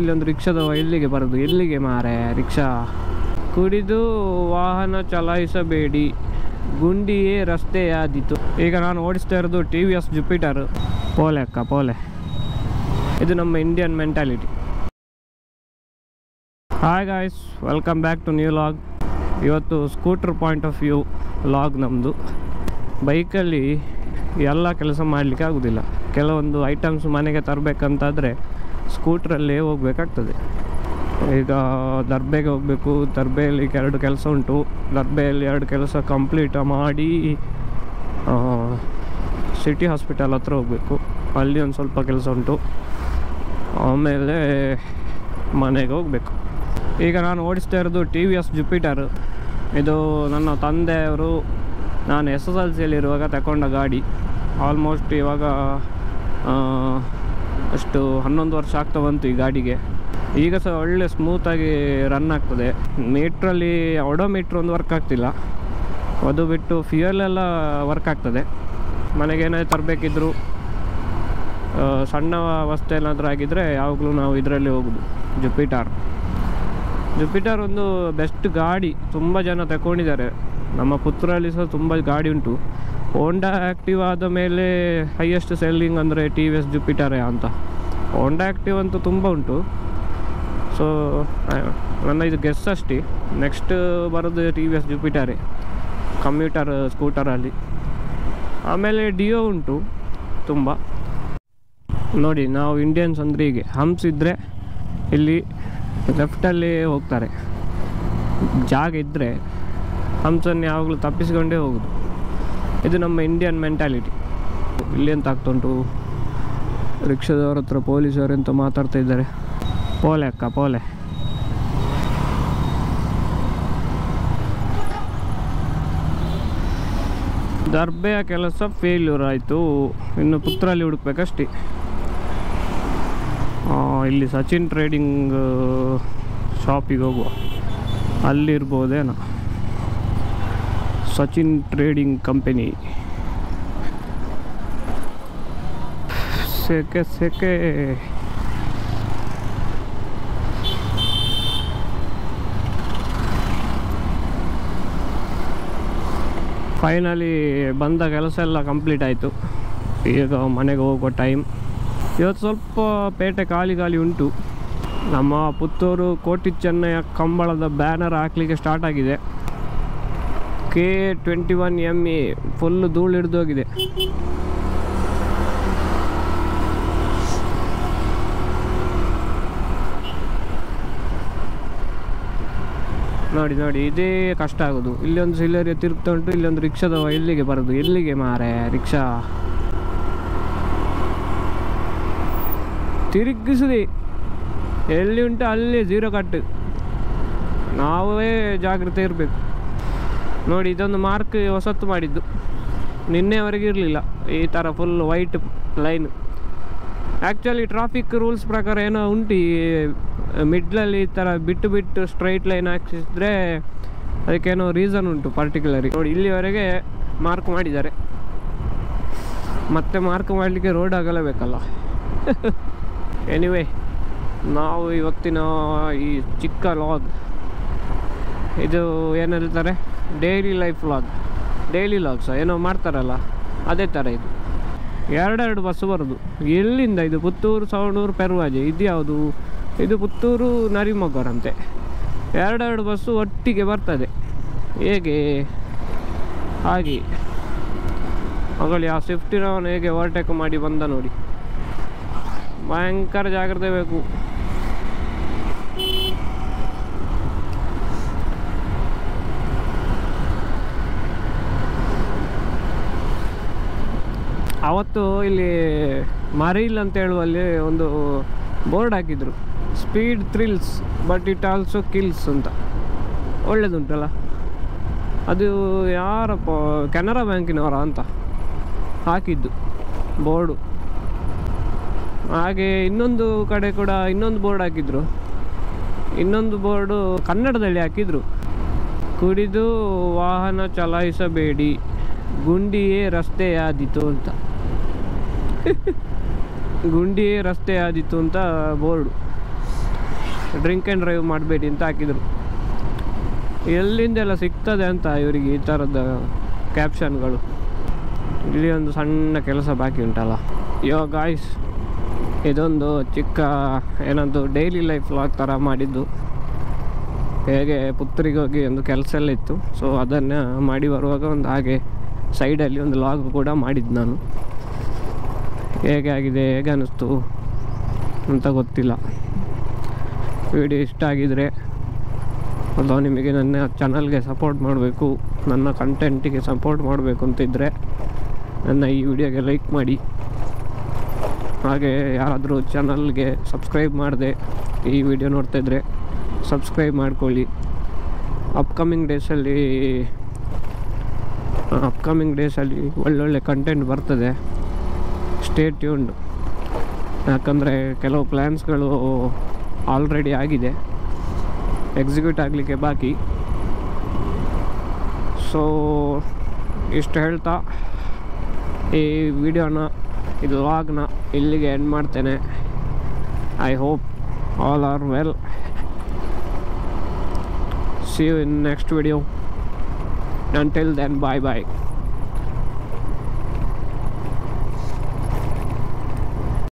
ಇಲ್ಲೊಂದು ರಿಕ್ಷಾದವ ಎಲ್ಲಿಗೆ ಬರೋದು, ಎಲ್ಲಿಗೆ ಮಾರೆ ರಿಕ್ಷಾ. ಕುಡಿದು ವಾಹನ ಚಲಾಯಿಸಬೇಡಿ, ಗುಂಡಿಯೇ ರಸ್ತೆಯಾದೀತು. ಈಗ ನಾನು ಓಡಿಸ್ತಾ ಇರೋದು TVS ಜುಪಿಟರ್. ಪೋಲೆ ಅಕ್ಕ ಪೋಲೆ, ಇದು ನಮ್ಮ Indian mentality. Hi guys, welcome back to new log. ಇವತ್ತು scooter point of view log ನಮ್ಮದು. ಬೈಕಲ್ಲಿ ಎಲ್ಲ ಕೆಲಸ ಮಾಡಲಿಕ್ಕೆ ಆಗೋದಿಲ್ಲ. ಕೆಲವೊಂದು ಐಟಮ್ಸ್ ಮನೆಗೆ ತರಬೇಕಂತಾದರೆ ಸ್ಕೂಟ್ರಲ್ಲೇ ಹೋಗಬೇಕಾಗ್ತದೆ. ಈಗ ದರ್ಬೆಗೆ ಹೋಗಬೇಕು, ದರ್ಬೆಯಲ್ಲಿ 2 ಕೆಲಸ ಉಂಟು. ದರ್ಬೆಯಲ್ಲಿ 2 ಕೆಲಸ ಕಂಪ್ಲೀಟ್ ಮಾಡಿ ಸಿಟಿ ಹಾಸ್ಪಿಟಲ್ ಹತ್ರ ಹೋಗಬೇಕು, ಅಲ್ಲಿ ಒಂದು ಸ್ವಲ್ಪ ಕೆಲಸ ಉಂಟು. ಆಮೇಲೆ ಮನೆಗೆ ಹೋಗಬೇಕು. ಈಗ ನಾನು ಓಡಿಸ್ತಾ ಇರೋದು TVS ಜುಪಿಟರ್. ಇದು ನನ್ನ ತಂದೆಯವರು ನಾನು SSLCಯಲ್ಲಿರುವಾಗ ತಗೊಂಡ ಗಾಡಿ. ಆಲ್ಮೋಸ್ಟ್ ಇವಾಗ ಅಷ್ಟು 11 ವರ್ಷ ಆಗ್ತಾ ಬಂತು ಈ ಗಾಡಿಗೆ. ಈಗ ಸಹ ಒಳ್ಳೆ ಸ್ಮೂತಾಗಿ ರನ್ ಆಗ್ತದೆ. ಮೀಟ್ರಲ್ಲಿ ಆಡೋಮೀಟ್ರ್ ಒಂದು ವರ್ಕ್ ಆಗ್ತಿಲ್ಲ, ಅದು ಬಿಟ್ಟು ಫ್ಯೂಯಲೆಲ್ಲ ವರ್ಕ್ ಆಗ್ತದೆ. ಮನೆಗೇನಾದ್ರು ತರಬೇಕಿದ್ರು, ಸಣ್ಣ ವಸ್ತು ಏನಾದರೂ ಆಗಿದ್ದರೆ ಯಾವಾಗಲೂ ನಾವು ಇದರಲ್ಲಿ ಹೋಗೋದು. ಜುಪಿಟರ್ ಒಂದು ಬೆಸ್ಟ್ ಗಾಡಿ, ತುಂಬ ಜನ ತಗೊಂಡಿದ್ದಾರೆ. ನಮ್ಮ ಪುತ್ತೂರಲ್ಲಿ ಸಹ ತುಂಬ ಗಾಡಿ ಉಂಟು. ಹೋಂಡಾ ಆ್ಯಕ್ಟಿವ್ ಆದ ಮೇಲೆ ಹೈಯೆಸ್ಟ್ ಸೆಲ್ಲಿಂಗ್ ಅಂದರೆ TVS ಜುಪಿಟರೇ ಅಂತ. ಹೋಂಡಾ ಆ್ಯಕ್ಟಿವ್ ಅಂತೂ ತುಂಬ ಉಂಟು. ಸೊ ನನ್ನ ಇದು ಗೆಸ್ ಅಷ್ಟೇ. ನೆಕ್ಸ್ಟ್ ಬರೋದು TVS ಜುಪಿಟರೇ ಕಮ್ಯೂಟರ್ ಸ್ಕೂಟರಲ್ಲಿ. ಆಮೇಲೆ ಡಿಯೋ ಉಂಟು ತುಂಬ. ನೋಡಿ, ನಾವು ಇಂಡಿಯನ್ಸ್ ಅಂದರೆ ಹೀಗೆ, ಹಂಪ್ಸ್ ಇದ್ದರೆ ಇಲ್ಲಿ ಲೆಫ್ಟಲ್ಲಿ ಹೋಗ್ತಾರೆ. ಜಾಗ ಇದ್ದರೆ ಹಂಪ್ಸನ್ನು ಯಾವಾಗಲೂ ತಪ್ಪಿಸ್ಕೊಂಡೇ ಹೋಗೋದು. ಇದು ನಮ್ಮ ಇಂಡಿಯನ್ ಮೆಂಟಾಲಿಟಿ. ಇಲ್ಲಿ ಎಂತ ಆಗ್ತುಂಟು, ರಿಕ್ಷಾದವ್ರ ಹತ್ರ ಪೊಲೀಸರು ಎಂತ ಮಾತಾಡ್ತಾ ಇದ್ದಾರೆ. ಪೋಲೆ ಅಕ್ಕ ಪೋಲೆ. ದರ್ಬೆಯ ಕೆಲಸ ಫೇಲ್ಯೂರ್ ಆಯಿತು, ಇನ್ನು ಪುತ್ತೂರಲ್ಲಿ ಹುಡುಕ್ಬೇಕಷ್ಟೇ. ಇಲ್ಲಿ ಸಚಿನ್ ಟ್ರೇಡಿಂಗ್ ಶಾಪಿಗೆ ಹೋಗುವ, ಅಲ್ಲಿರ್ಬೋದೇನೋ ಸಚಿನ್ ಟ್ರೇಡಿಂಗ್ ಕಂಪನಿ. ಸೆಕೆ ಫೈನಲಿ ಬಂದ ಕೆಲಸ ಎಲ್ಲ ಕಂಪ್ಲೀಟ್ ಆಯಿತು. ಈಗ ಮನೆಗೆ ಹೋಗೋ ಟೈಮ್. ಇವತ್ತು ಸ್ವಲ್ಪ ಪೇಟೆ ಖಾಲಿ ಉಂಟು. ನಮ್ಮ ಪುತ್ತೂರು ಕೋಟಿ ಚೆನ್ನಯ್ಯ ಕಂಬಳದ ಬ್ಯಾನರ್ ಹಾಕಲಿಕ್ಕೆ ಸ್ಟಾರ್ಟ್ ಆಗಿದೆ. K21MA ಫುಲ್ಲು ಧೂಳು ಹಿಡಿದೋಗಿದೆ. ನೋಡಿ ಇದೇ ಕಷ್ಟ ಆಗೋದು. ಇಲ್ಲೊಂದು ಸಿಲ್ಲರಿ ತಿರುಗ್ತಾ ಉಂಟು, ಇಲ್ಲೊಂದು ರಿಕ್ಷಾದವ ಎಲ್ಲಿಗೆ ಬರೋದು, ಎಲ್ಲಿಗೆ ಮಾರೆ ರಿಕ್ಷಾ. ತಿರುಗಿಸಿದೆ ಎಲ್ಲಿ ಉಂಟು ಅಲ್ಲಿ 0 ಕಟ್. ನಾವೇ ಜಾಗ್ರತೆ ಇರಬೇಕು. ನೋಡಿ, ಇದೊಂದು ಮಾರ್ಕ್ ಹೊಸತ್ತು ಮಾಡಿದ್ದು, ನಿನ್ನೆವರೆಗೆ ಇರಲಿಲ್ಲ ಈ ಥರ full white line. Actually traffic rules ಪ್ರಕಾರ ಏನೋ ಉಂಟು, ಈ ಮಿಡ್ಲಲ್ಲಿ ಈ ಥರ ಬಿಟ್ಟು ಸ್ಟ್ರೈಟ್ ಲೈನ್ ಹಾಕಿಸಿದ್ರೆ ಅದಕ್ಕೇನೋ ರೀಸನ್ ಉಂಟು ಪರ್ಟಿಕ್ಯುಲರಿ. ನೋಡಿ, ಇಲ್ಲಿವರೆಗೆ ಮಾರ್ಕ್ ಮಾಡಿದ್ದಾರೆ, ಮತ್ತೆ ಮಾರ್ಕ್ ಮಾಡಲಿಕ್ಕೆ ರೋಡ್ ಆಗಲೇಬೇಕಲ್ಲ. ಎನಿವೇ, ನಾವು ಇವತ್ತಿನ ಈ ಚಿಕ್ಕ ಲಾಗ್, ಇದು ಏನು ಹೇಳ್ತಾರೆ, ಡೈಲಿ ಲೈಫ್ ಲಾಗ್, ಡೈಲಿ ಲಾಗ್ಸ ಏನೋ ಮಾಡ್ತಾರಲ್ಲ ಅದೇ ಥರ. ಇದು 2 ಬಸ್ಸು ಬರೋದು. ಎಲ್ಲಿಂದ ಇದು? ಪುತ್ತೂರು, ಸವಣೂರು, ಪೆರುವಾಜೆ. ಇದು ಯಾವುದು? ಇದು ಪುತ್ತೂರು ನರಿಮೊಗ್ಗರಂತೆ. 2 ಬಸ್ಸು ಒಟ್ಟಿಗೆ ಬರ್ತದೆ. ಹೇಗೆ? ಹಾಗೆ ಮಗಳು ಆ ಸ್ವಿಫ್ಟಿನವನು ಹೇಗೆ ಓವರ್ಟೇಕ್ ಮಾಡಿ ಬಂದ ನೋಡಿ. ಭಯಂಕರ ಜಾಗ್ರತೆ ಬೇಕು. ಅವತ್ತು ಇಲ್ಲಿ ಮರೀಲ್ ಅಂತ ಹೇಳುವಲ್ಲಿ ಒಂದು ಬೋರ್ಡ್ ಹಾಕಿದ್ರು, speed thrills but it also kills ಅಂತ. ಒಳ್ಳೇದುಂಟಲ್ಲ ಅದು. ಯಾರಪ್ಪ, ಕೆನರಾ ಬ್ಯಾಂಕಿನವರ ಅಂತ ಹಾಕಿದ್ದು ಬೋರ್ಡು. ಹಾಗೆ ಇನ್ನೊಂದು ಕಡೆ ಕೂಡ ಇನ್ನೊಂದು ಬೋರ್ಡ್ ಹಾಕಿದ್ರು. ಇನ್ನೊಂದು ಬೋರ್ಡು ಕನ್ನಡದಲ್ಲಿ ಹಾಕಿದ್ರು, ಕುಡಿದು ವಾಹನ ಚಲಾಯಿಸಬೇಡಿ, ಗುಂಡಿಯೇ ರಸ್ತೆಯಾದೀತು ಅಂತ. ಗುಂಡಿಯೇ ರಸ್ತೆಯಾದೀತು ಅಂತ ಬೋರ್ಡು. ಡ್ರಿಂಕ್ ಆ್ಯಂಡ್ ಡ್ರೈವ್ ಮಾಡಬೇಡಿ ಅಂತ ಹಾಕಿದರು. ಎಲ್ಲಿಂದೆಲ್ಲ ಸಿಗ್ತದೆ ಅಂತ ಇವರಿಗೆ ಈ ಥರದ ಕ್ಯಾಪ್ಷನ್ಗಳು. ಇಲ್ಲಿ ಒಂದು ಸಣ್ಣ ಕೆಲಸ ಬಾಕಿ ಉಂಟಲ್ಲ. ಇವಾಗ ಗಾಯ್ಸ್, ಇದೊಂದು ಚಿಕ್ಕ ಏನಂದು ಡೈಲಿ ಲೈಫ್ ವ್ಲಾಗ್ ಥರ ಮಾಡಿದ್ದು. ಹೇಗೆ ಪುತ್ತೂರಿಗೆ ಹೋಗಿ ಒಂದು ಕೆಲಸ ಎಲ್ಲ ಇತ್ತು, ಸೊ ಅದನ್ನು ಮಾಡಿ ಬರುವಾಗ ಒಂದು ಹಾಗೆ ಸೈಡಲ್ಲಿ ಒಂದು ಲಾಗ್ ಕೂಡ ಮಾಡಿದ್ದು ನಾನು. ಹೇಗೆ ಆಗಿದೆ, ಹೇಗೆ ಅನ್ನಿಸ್ತು ಅಂತ ಗೊತ್ತಿಲ್ಲ. ವಿಡಿಯೋ ಇಷ್ಟ ಆಗಿದರೆ ಅಥವಾ ನಿಮಗೆ ನನ್ನ ಚಾನಲ್ಗೆ ಸಪೋರ್ಟ್ ಮಾಡಬೇಕು, ನನ್ನ ಕಂಟೆಂಟಿಗೆ ಸಪೋರ್ಟ್ ಮಾಡಬೇಕು ಅಂತಿದ್ದರೆ ನನ್ನ ಈ ವಿಡಿಯೋಗೆ ಲೈಕ್ ಮಾಡಿ. ಹಾಗೆ ಯಾರಾದರೂ ಚಾನಲ್ಗೆ ಸಬ್ಸ್ಕ್ರೈಬ್ ಮಾಡದೆ ಈ ವಿಡಿಯೋ ನೋಡ್ತಾಯಿದ್ರೆ ಸಬ್ಸ್ಕ್ರೈಬ್ ಮಾಡ್ಕೊಳ್ಳಿ. ಅಪ್ಕಮಿಂಗ್ ಡೇಸಲ್ಲಿ ಒಳ್ಳೊಳ್ಳೆ ಕಂಟೆಂಟ್ ಬರ್ತದೆ. Stay tuned. ಯಾಕಂದರೆ ಕೆಲವು ಪ್ಲ್ಯಾನ್ಸ್ಗಳು ಆಲ್ರೆಡಿ ಆಗಿದೆ, ಎಕ್ಸಿಕ್ಯೂಟ್ ಆಗಲಿಕ್ಕೆ ಬಾಕಿ. ಸೊ ಇಷ್ಟು ಹೇಳ್ತಾ ಈ ವಿಡಿಯೋನ, ಇದು ವ್ಲಾಗ್ನ ಇಲ್ಲಿಗೆ ಎಂಡ್ ಮಾಡ್ತೇನೆ. I hope all are well. See you in next video. Until then, bye bye.